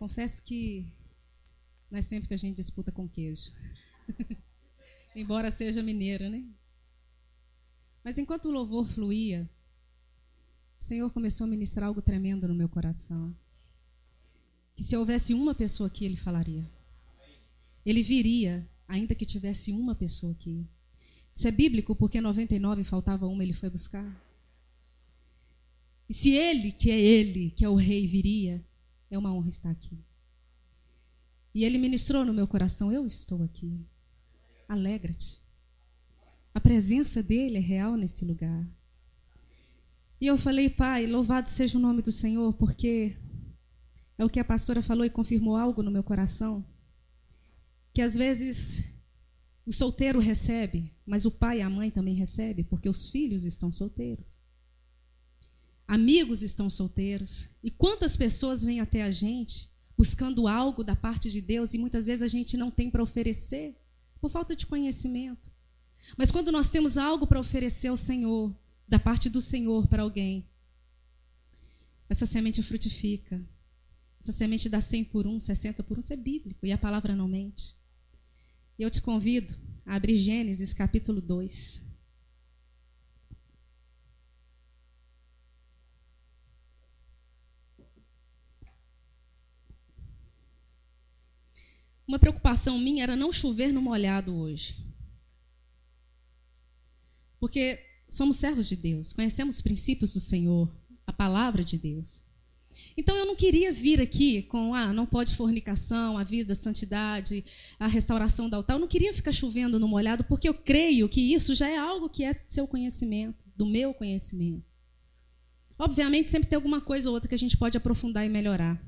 Confesso que não é sempre que a gente disputa com queijo. Embora seja mineira, né? Mas enquanto o louvor fluía, o Senhor começou a ministrar algo tremendo no meu coração. Que se houvesse uma pessoa aqui, Ele falaria. Ele viria, ainda que tivesse uma pessoa aqui. Isso é bíblico, porque 99 faltava uma, Ele foi buscar. E se Ele, que é o Rei, viria, é uma honra estar aqui. E Ele ministrou no meu coração, eu estou aqui. Alegra-te. A presença dEle é real nesse lugar. E eu falei, Pai, louvado seja o nome do Senhor, porque é o que a pastora falou e confirmou algo no meu coração, que às vezes o solteiro recebe, mas o pai e a mãe também recebem, porque os filhos estão solteiros. Amigos estão solteiros. E quantas pessoas vêm até a gente buscando algo da parte de Deus e muitas vezes a gente não tem para oferecer por falta de conhecimento. Mas quando nós temos algo para oferecer ao Senhor, da parte do Senhor para alguém, essa semente frutifica. Essa semente dá 100 por 1, 60 por 1, isso é bíblico e a palavra não mente. E eu te convido a abrir Gênesis capítulo 2. Uma preocupação minha era não chover no molhado hoje. Porque somos servos de Deus, conhecemos os princípios do Senhor, a palavra de Deus. Então eu não queria vir aqui com, não pode fornicação, a vida, a santidade, a restauração do altar. Eu não queria ficar chovendo no molhado, porque eu creio que isso já é algo que é do seu conhecimento, do meu conhecimento. Obviamente sempre tem alguma coisa ou outra que a gente pode aprofundar e melhorar.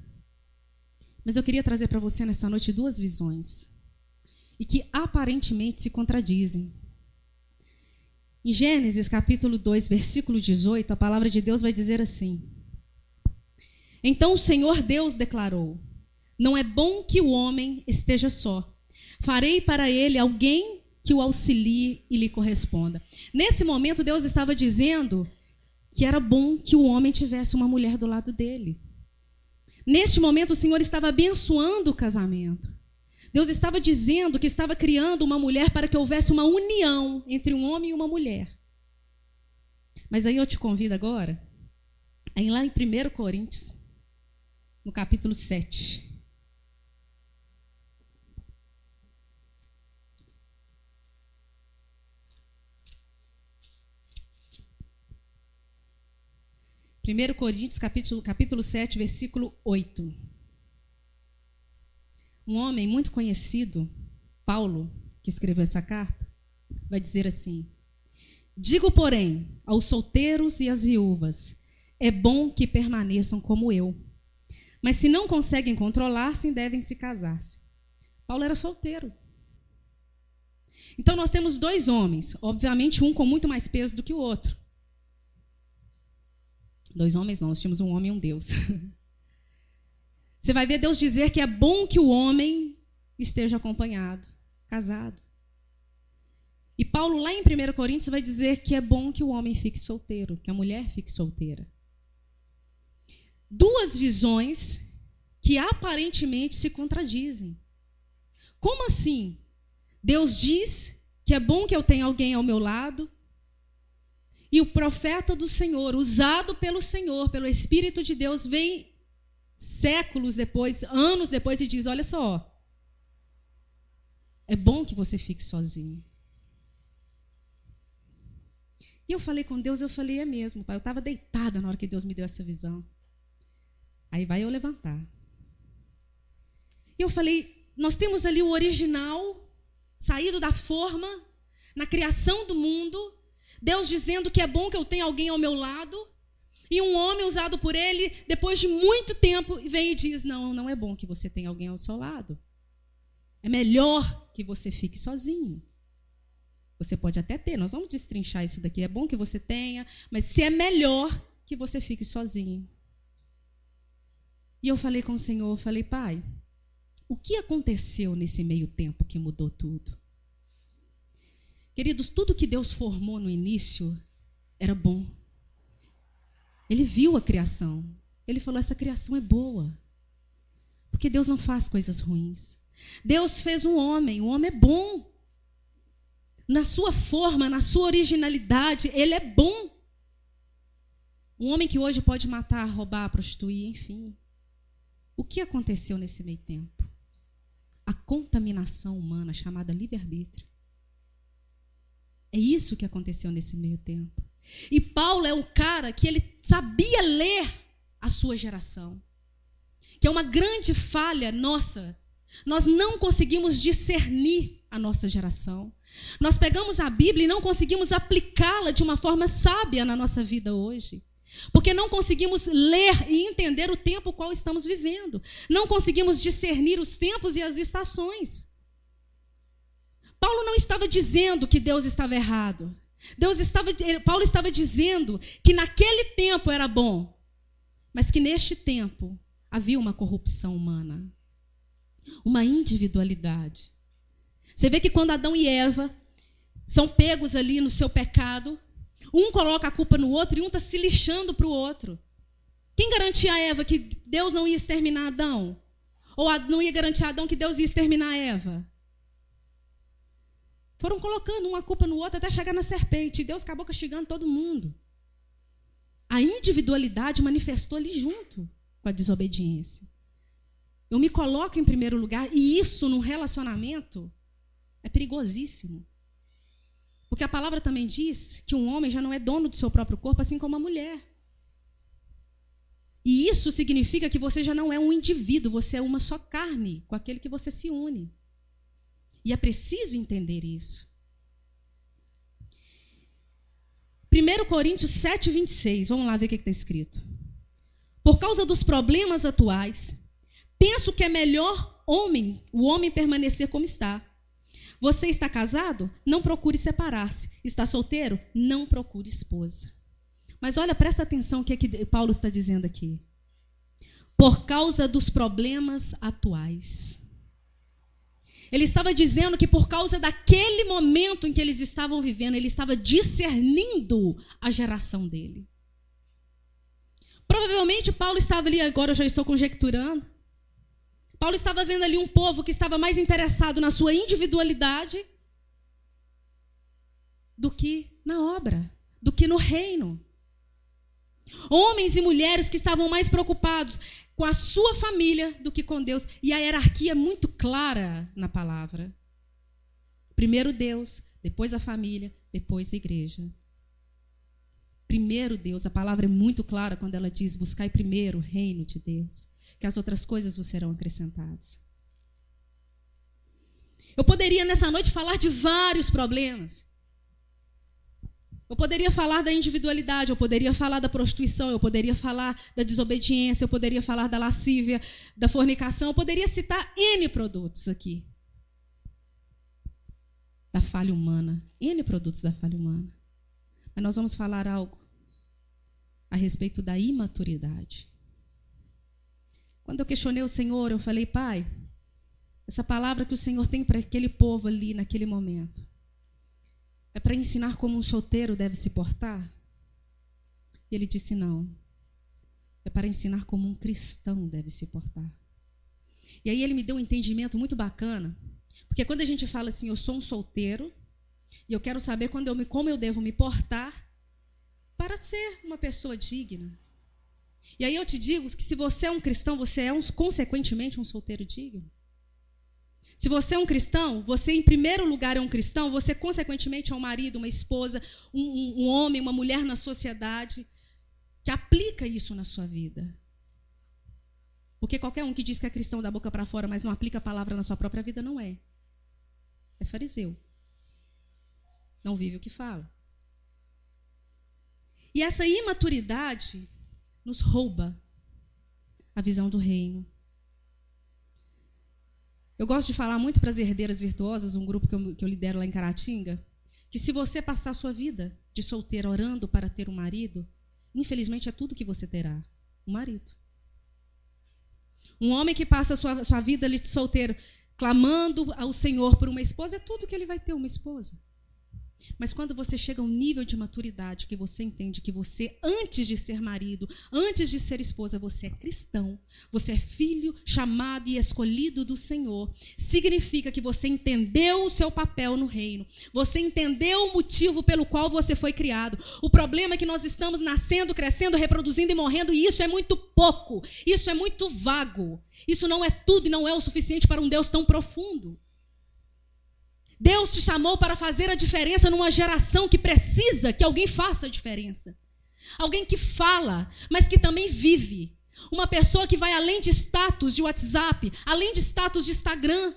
Mas eu queria trazer para você nessa noite 2 visões, e que aparentemente se contradizem. Em Gênesis capítulo 2, versículo 18, a palavra de Deus vai dizer assim: Então o Senhor Deus declarou: Não é bom que o homem esteja só. Farei para ele alguém que o auxilie e lhe corresponda. Nesse momento, Deus estava dizendo que era bom que o homem tivesse uma mulher do lado dele. Neste momento, o Senhor estava abençoando o casamento. Deus estava dizendo que estava criando uma mulher para que houvesse uma união entre um homem e uma mulher. Mas aí eu te convido agora a ir lá em 1 Coríntios, no capítulo 7. Primeiro Coríntios, capítulo 7, versículo 8. Um homem muito conhecido, Paulo, que escreveu essa carta, vai dizer assim: Digo, porém, aos solteiros e às viúvas, é bom que permaneçam como eu. Mas se não conseguem controlar-se, devem se casar-se. Paulo era solteiro. Então nós temos 2 homens, obviamente um com muito mais peso do que o outro. 2 homens não, nós tínhamos um homem e um Deus. Você vai ver Deus dizer que é bom que o homem esteja acompanhado, casado. E Paulo, lá em 1 Coríntios, vai dizer que é bom que o homem fique solteiro, que a mulher fique solteira. 2 visões que aparentemente se contradizem. Como assim? Deus diz que é bom que eu tenha alguém ao meu lado, e o profeta do Senhor, usado pelo Senhor, pelo Espírito de Deus, vem séculos depois, anos depois, e diz: olha só, é bom que você fique sozinho. E eu falei com Deus, é mesmo, pai. Eu estava deitada na hora que Deus me deu essa visão. Aí vai eu levantar. E eu falei, nós temos ali o original, saído da forma, na criação do mundo, Deus dizendo que é bom que eu tenha alguém ao meu lado, e um homem usado por ele, depois de muito tempo, vem e diz: não é bom que você tenha alguém ao seu lado. É melhor que você fique sozinho. Você pode até ter, nós vamos destrinchar isso daqui. É bom que você tenha, mas se é melhor que você fique sozinho. E eu falei com o Senhor, falei: Pai, o que aconteceu nesse meio tempo que mudou tudo? Queridos, tudo que Deus formou no início era bom. Ele viu a criação. Ele falou: essa criação é boa. Por Porque Deus não faz coisas ruins. Deus fez um homem é bom. Na sua forma, na sua originalidade, ele é bom. Um homem que hoje pode matar, roubar, prostituir, enfim. O que aconteceu nesse meio tempo? A contaminação humana chamada livre-arbítrio. É isso que aconteceu nesse meio tempo. E Paulo é o cara que ele sabia ler a sua geração. Que é uma grande falha nossa. Nós não conseguimos discernir a nossa geração. Nós pegamos a Bíblia e não conseguimos aplicá-la de uma forma sábia na nossa vida hoje. Porque não conseguimos ler e entender o tempo qual estamos vivendo. Não conseguimos discernir os tempos e as estações. Paulo não estava dizendo que Deus estava errado. Paulo estava dizendo que naquele tempo era bom, mas que neste tempo havia uma corrupção humana, uma individualidade. Você vê que quando Adão e Eva são pegos ali no seu pecado, um coloca a culpa no outro e um está se lixando para o outro. Quem garantia a Eva que Deus não ia exterminar Adão? Ou não ia garantir a Adão que Deus ia exterminar a Eva? Foram colocando uma culpa no outro até chegar na serpente. E Deus acabou castigando todo mundo. A individualidade manifestou ali junto com a desobediência. Eu me coloco em primeiro lugar e isso num relacionamento é perigosíssimo. Porque a palavra também diz que um homem já não é dono do seu próprio corpo, assim como a mulher. E isso significa que você já não é um indivíduo, você é uma só carne com aquele que você se une. E é preciso entender isso. 1 Coríntios 7, 26. Vamos lá ver o que está escrito. Por causa dos problemas atuais, penso que é melhor o homem permanecer como está. Você está casado? Não procure separar-se. Está solteiro? Não procure esposa. Mas olha, presta atenção o que Paulo está dizendo aqui. Por causa dos problemas atuais. Ele estava dizendo que por causa daquele momento em que eles estavam vivendo, ele estava discernindo a geração dele. Provavelmente Paulo estava ali, agora eu já estou conjecturando, Paulo estava vendo ali um povo que estava mais interessado na sua individualidade do que na obra, do que no reino. Homens e mulheres que estavam mais preocupados com a sua família do que com Deus. E a hierarquia é muito clara na palavra. Primeiro Deus, depois a família, depois a igreja. Primeiro Deus, a palavra é muito clara quando ela diz: buscai primeiro o reino de Deus, que as outras coisas vos serão acrescentadas. Eu poderia nessa noite falar de vários problemas. Eu poderia falar da individualidade, eu poderia falar da prostituição, eu poderia falar da desobediência, eu poderia falar da lascívia, da fornicação, eu poderia citar N produtos aqui. Da falha humana, N produtos da falha humana. Mas nós vamos falar algo a respeito da imaturidade. Quando eu questionei o Senhor, eu falei: Pai, essa palavra que o Senhor tem para aquele povo ali naquele momento, é para ensinar como um solteiro deve se portar? E ele disse: não. É para ensinar como um cristão deve se portar. E aí ele me deu um entendimento muito bacana, porque quando a gente fala assim: eu sou um solteiro, e eu quero saber como eu devo me portar para ser uma pessoa digna. E aí eu te digo que se você é um cristão, você é consequentemente um solteiro digno. Se você é um cristão, você em primeiro lugar é um cristão, você consequentemente é um marido, uma esposa, um homem, uma mulher na sociedade que aplica isso na sua vida. Porque qualquer um que diz que é cristão da boca para fora, mas não aplica a palavra na sua própria vida, não é. É fariseu. Não vive o que fala. E essa imaturidade nos rouba a visão do reino. Eu gosto de falar muito para as herdeiras virtuosas, um grupo que eu lidero lá em Caratinga, que se você passar a sua vida de solteira orando para ter um marido, infelizmente é tudo que você terá, um marido. Um homem que passa a sua vida ali de solteiro, clamando ao Senhor por uma esposa, é tudo que ele vai ter, uma esposa. Mas quando você chega a um nível de maturidade que você entende que você, antes de ser marido, antes de ser esposa, você é cristão, você é filho chamado e escolhido do Senhor, significa que você entendeu o seu papel no reino, você entendeu o motivo pelo qual você foi criado. O problema é que nós estamos nascendo, crescendo, reproduzindo e morrendo, e isso é muito pouco, isso é muito vago, isso não é tudo e não é o suficiente para um Deus tão profundo. Deus te chamou para fazer a diferença numa geração que precisa que alguém faça a diferença. Alguém que fala, mas que também vive. Uma pessoa que vai além de status de WhatsApp, além de status de Instagram.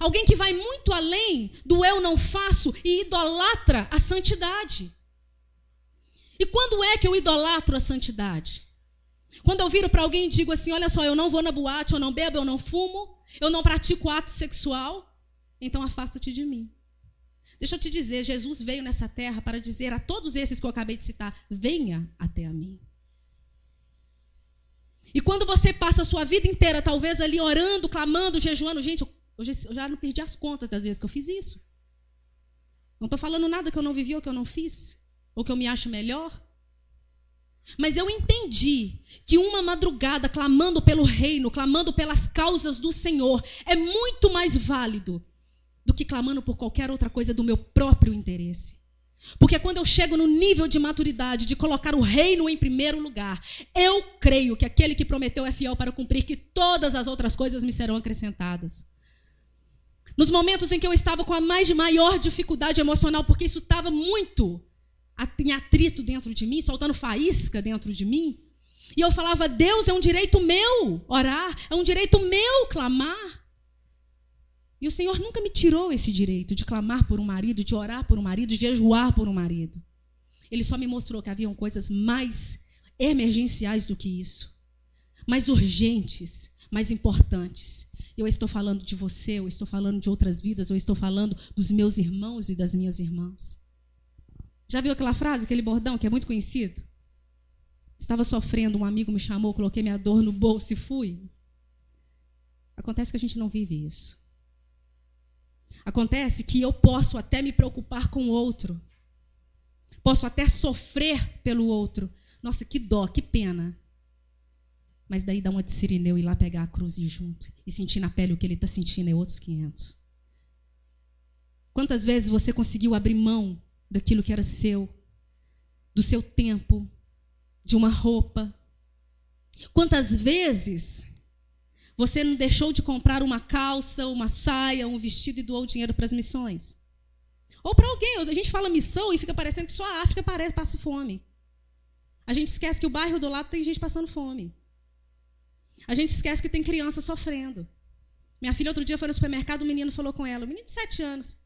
Alguém que vai muito além do eu não faço e idolatra a santidade. E quando é que eu idolatro a santidade? Quando eu viro para alguém e digo assim, olha só, eu não vou na boate, eu não bebo, eu não fumo, eu não pratico ato sexual, então afasta-te de mim. Deixa eu te dizer, Jesus veio nessa terra para dizer a todos esses que eu acabei de citar, venha até a mim. E quando você passa a sua vida inteira, talvez ali orando, clamando, jejuando, gente, eu já não perdi as contas das vezes que eu fiz isso. Não estou falando nada que eu não vivi ou que eu não fiz, ou que eu me acho melhor. Mas eu entendi que uma madrugada clamando pelo reino, clamando pelas causas do Senhor, é muito mais válido do que clamando por qualquer outra coisa do meu próprio interesse. Porque quando eu chego no nível de maturidade de colocar o reino em primeiro lugar, eu creio que aquele que prometeu é fiel para cumprir, que todas as outras coisas me serão acrescentadas. Nos momentos em que eu estava com a maior dificuldade emocional, porque isso estava muito em atrito dentro de mim, soltando faísca dentro de mim, e eu falava, Deus, é um direito meu orar, é um direito meu clamar. E o Senhor nunca me tirou esse direito de clamar por um marido, de orar por um marido, de jejuar por um marido. Ele só me mostrou que haviam coisas mais emergenciais do que isso, mais urgentes, mais importantes. Eu estou falando de você, eu estou falando de outras vidas, eu estou falando dos meus irmãos e das minhas irmãs. Já viu aquela frase, aquele bordão que é muito conhecido? Estava sofrendo, um amigo me chamou, coloquei minha dor no bolso e fui. Acontece que a gente não vive isso. Acontece que eu posso até me preocupar com o outro. Posso até sofrer pelo outro. Nossa, que dó, que pena. Mas daí dá uma de Cirineu ir lá pegar a cruz e ir junto. E sentir na pele o que ele está sentindo é outros 500. Quantas vezes você conseguiu abrir mão daquilo que era seu, do seu tempo, de uma roupa? Quantas vezes você não deixou de comprar uma calça, uma saia, um vestido e doou dinheiro para as missões? Ou para alguém. A gente fala missão e fica parecendo que só a África passa fome. A gente esquece que o bairro do lado tem gente passando fome. A gente esquece que tem criança sofrendo. Minha filha outro dia foi no supermercado, o menino falou com ela, um menino de 7 anos,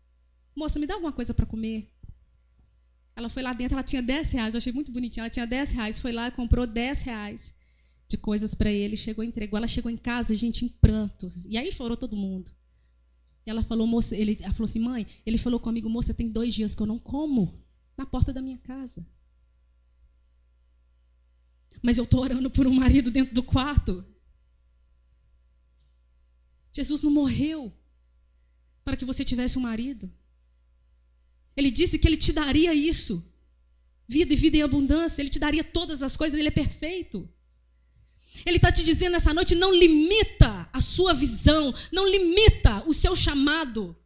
moça, me dá alguma coisa para comer? Ela foi lá dentro, ela tinha R$10, eu achei muito bonitinha, ela tinha R$10, foi lá e comprou R$10 de coisas para ele, chegou, entregou, ela chegou em casa, gente, em prantos, e aí chorou todo mundo. E ela falou, moça, ela falou assim, mãe, ele falou comigo, moça, tem 2 dias que eu não como na porta da minha casa. Mas eu estou orando por um marido dentro do quarto. Jesus não morreu para que você tivesse um marido. Ele disse que ele te daria isso. Vida e vida em abundância. Ele te daria todas as coisas. Ele é perfeito. Ele está te dizendo nessa noite, não limita a sua visão. Não limita o seu chamado.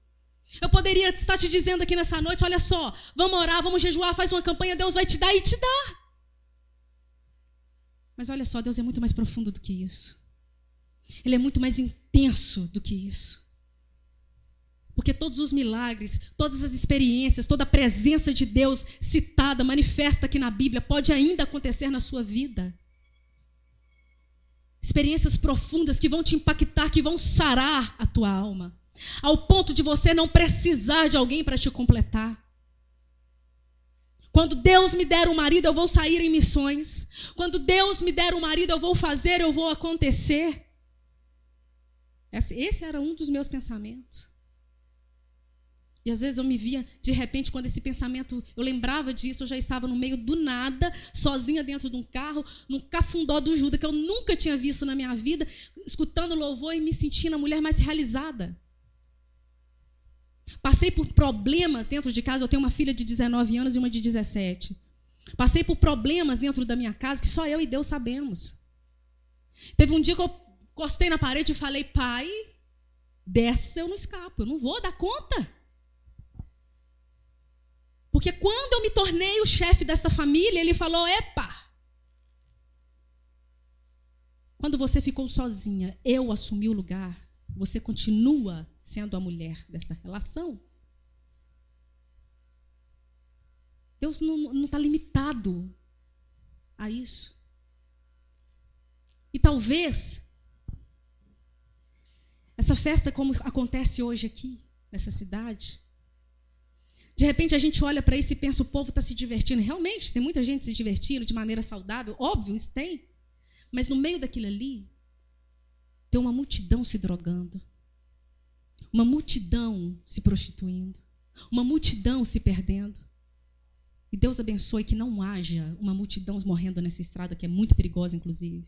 Eu poderia estar te dizendo aqui nessa noite, olha só, vamos orar, vamos jejuar, faz uma campanha, Deus vai te dar e te dá. Mas olha só, Deus é muito mais profundo do que isso. Ele é muito mais intenso do que isso. Porque todos os milagres, todas as experiências, toda a presença de Deus citada, manifesta aqui na Bíblia, pode ainda acontecer na sua vida. Experiências profundas que vão te impactar, que vão sarar a tua alma. Ao ponto de você não precisar de alguém para te completar. Quando Deus me der um marido, eu vou sair em missões. Quando Deus me der um marido, eu vou fazer, eu vou acontecer. Esse era um dos meus pensamentos. E às vezes eu me via, de repente, quando esse pensamento, eu lembrava disso, eu já estava no meio do nada, sozinha dentro de um carro, num cafundó do Judas, que eu nunca tinha visto na minha vida, escutando louvor e me sentindo a mulher mais realizada. Passei por problemas dentro de casa. Eu tenho uma filha de 19 anos e uma de 17. Passei por problemas dentro da minha casa que só eu e Deus sabemos. Teve um dia que eu encostei na parede e falei: pai, dessa eu não escapo, eu não vou dar conta. Porque quando eu me tornei o chefe dessa família, ele falou: epa, quando você ficou sozinha, eu assumi o lugar, você continua sendo a mulher dessa relação. Deus não está limitado a isso. E talvez essa festa, como acontece hoje aqui, nessa cidade, de repente a gente olha para isso e pensa: o povo está se divertindo. Realmente, tem muita gente se divertindo de maneira saudável. Óbvio, isso tem. Mas no meio daquilo ali, tem uma multidão se drogando. Uma multidão se prostituindo. Uma multidão se perdendo. E Deus abençoe que não haja uma multidão morrendo nessa estrada, que é muito perigosa, inclusive.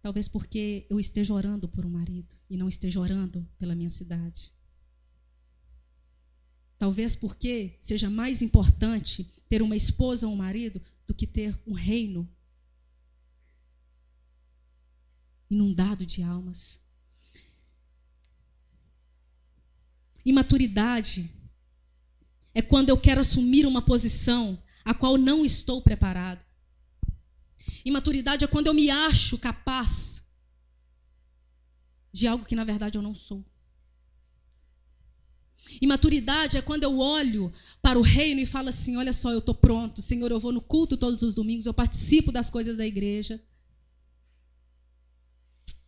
Talvez porque eu esteja orando por um marido e não esteja orando pela minha cidade. Talvez porque seja mais importante ter uma esposa ou um marido do que ter um reino inundado de almas. Imaturidade é quando eu quero assumir uma posição a qual não estou preparado. Imaturidade é quando eu me acho capaz de algo que, na verdade, eu não sou. Imaturidade é quando eu olho para o reino e falo assim: olha só, eu estou pronto, Senhor, eu vou no culto todos os domingos, eu participo das coisas da igreja.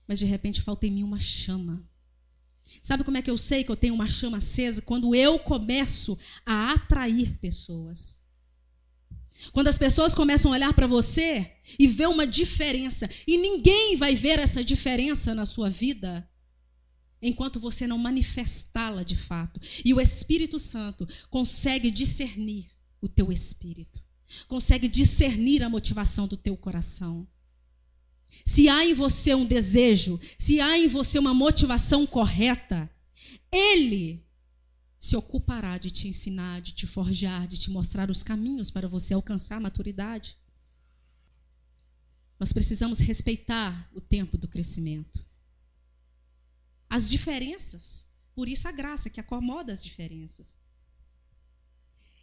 Mas, de repente, falta em mim uma chama. Sabe como é que eu sei que eu tenho uma chama acesa? Quando eu começo a atrair pessoas. Quando as pessoas começam a olhar para você e ver uma diferença. E ninguém vai ver essa diferença na sua vida enquanto você não manifestá-la de fato. E o Espírito Santo consegue discernir o teu espírito. Consegue discernir a motivação do teu coração. Se há em você um desejo, se há em você uma motivação correta, Ele se ocupará de te ensinar, de te forjar, de te mostrar os caminhos para você alcançar a maturidade. Nós precisamos respeitar o tempo do crescimento. As diferenças, por isso a graça que acomoda as diferenças.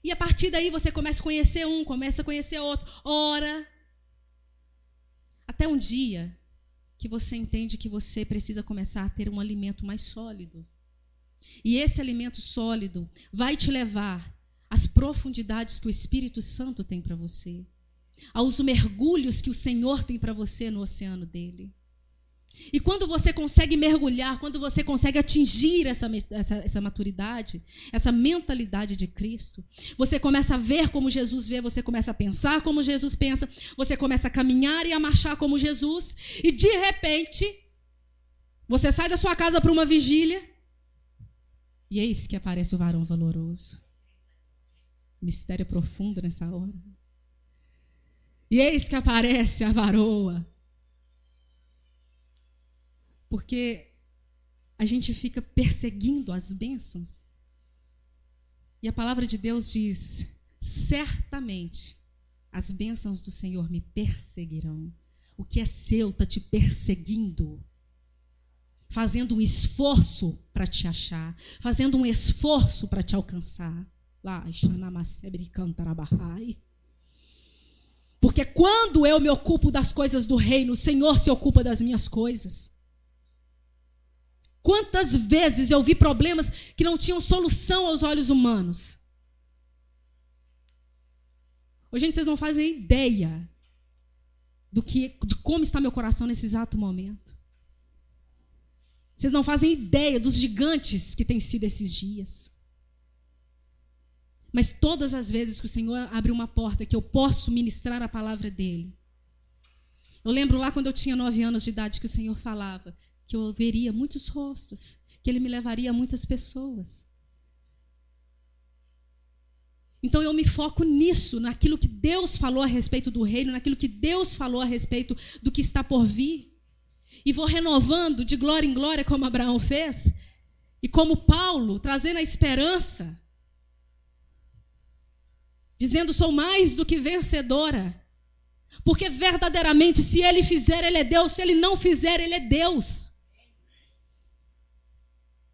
E a partir daí você começa a conhecer um, começa a conhecer outro. Ora, até um dia que você entende que você precisa começar a ter um alimento mais sólido. E esse alimento sólido vai te levar às profundidades que o Espírito Santo tem para você, aos mergulhos que o Senhor tem para você no oceano dele. E quando você consegue mergulhar, quando você consegue atingir essa maturidade, essa mentalidade de Cristo, você começa a ver como Jesus vê, você começa a pensar como Jesus pensa, você começa a caminhar e a marchar como Jesus, e de repente, você sai da sua casa para uma vigília, e eis que aparece o varão valoroso. Mistério profundo nessa hora. E eis que aparece a varoa. Porque a gente fica perseguindo as bênçãos. E a palavra de Deus diz: certamente as bênçãos do Senhor me perseguirão. O que é seu está te perseguindo. Fazendo um esforço para te achar. Fazendo um esforço para te alcançar. Porque quando eu me ocupo das coisas do reino, o Senhor se ocupa das minhas coisas. Quantas vezes eu vi problemas que não tinham solução aos olhos humanos? Ô, gente, vocês não fazem ideia de como está meu coração nesse exato momento. Vocês não fazem ideia dos gigantes que têm sido esses dias. Mas todas as vezes que o Senhor abre uma porta que eu posso ministrar a palavra dele. Eu lembro lá quando eu tinha 9 anos de idade que o Senhor falava que eu veria muitos rostos, que Ele me levaria a muitas pessoas. Então eu me foco nisso, naquilo que Deus falou a respeito do reino, naquilo que Deus falou a respeito do que está por vir. E vou renovando de glória em glória, como Abraão fez. E como Paulo, trazendo a esperança, dizendo, sou mais do que vencedora. Porque verdadeiramente, se ele fizer, ele é Deus. Se ele não fizer, ele é Deus.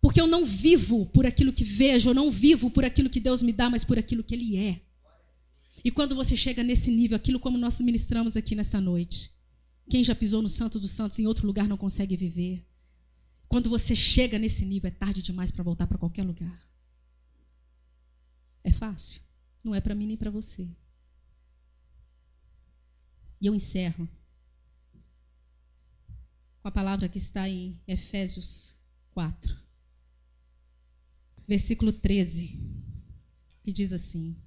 Porque eu não vivo por aquilo que vejo, eu não vivo por aquilo que Deus me dá, mas por aquilo que ele é. E quando você chega nesse nível, aquilo como nós ministramos aqui nesta noite, quem já pisou no Santo dos Santos em outro lugar não consegue viver. Quando você chega nesse nível, é tarde demais para voltar para qualquer lugar. É fácil? Não é para mim nem para você. E eu encerro com a palavra que está em Efésios 4, versículo 13, que diz assim: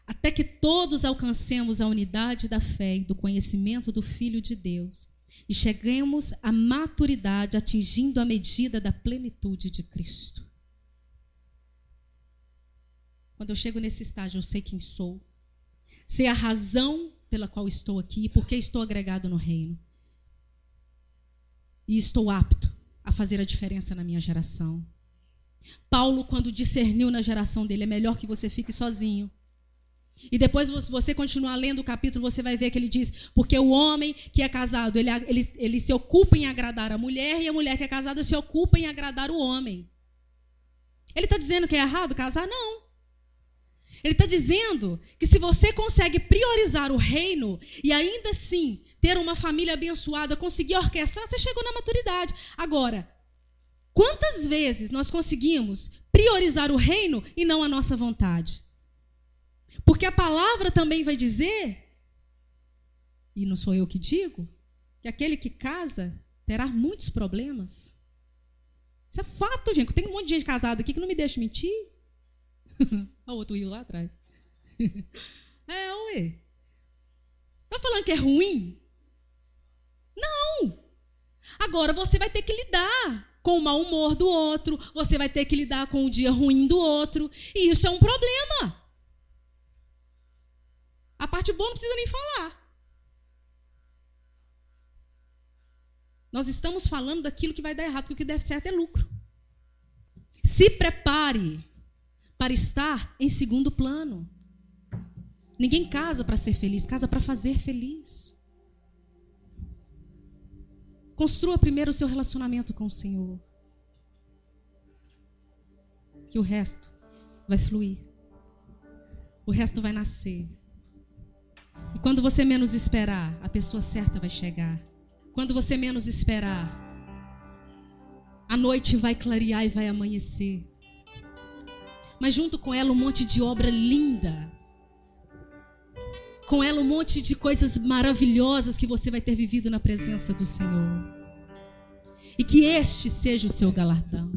até que todos alcancemos a unidade da fé e do conhecimento do Filho de Deus e cheguemos à maturidade, atingindo a medida da plenitude de Cristo. Quando eu chego nesse estágio, eu sei quem sou, sei a razão pela qual estou aqui e por que estou agregado no reino. E estou apto a fazer a diferença na minha geração. Paulo, quando discerniu na geração dele, é melhor que você fique sozinho. E depois, se você continuar lendo o capítulo, você vai ver que ele diz, porque o homem que é casado, ele se ocupa em agradar a mulher, e a mulher que é casada se ocupa em agradar o homem. Ele está dizendo que é errado casar? Não. Ele está dizendo que se você consegue priorizar o reino e ainda assim ter uma família abençoada, conseguir orquestrar, você chegou na maturidade. Agora, quantas vezes nós conseguimos priorizar o reino e não a nossa vontade? Porque a palavra também vai dizer, e não sou eu que digo, que aquele que casa terá muitos problemas. Isso é fato, gente. Tem um monte de gente casada aqui que não me deixa mentir. Olha o outro rio lá atrás. Ué. Está falando que é ruim? Não. Agora você vai ter que lidar com o mau humor do outro, você vai ter que lidar com o dia ruim do outro, e isso é um problema. A parte boa não precisa nem falar. Nós estamos falando daquilo que vai dar errado, porque o que deve certo é lucro. Se prepare para estar em segundo plano. Ninguém casa para ser feliz, casa para fazer feliz. Construa primeiro o seu relacionamento com o Senhor. Que o resto vai fluir. O resto vai nascer. E quando você menos esperar, a pessoa certa vai chegar. Quando você menos esperar, a noite vai clarear e vai amanhecer. Mas junto com ela um monte de obra linda. Com ela um monte de coisas maravilhosas que você vai ter vivido na presença do Senhor. E que este seja o seu galardão.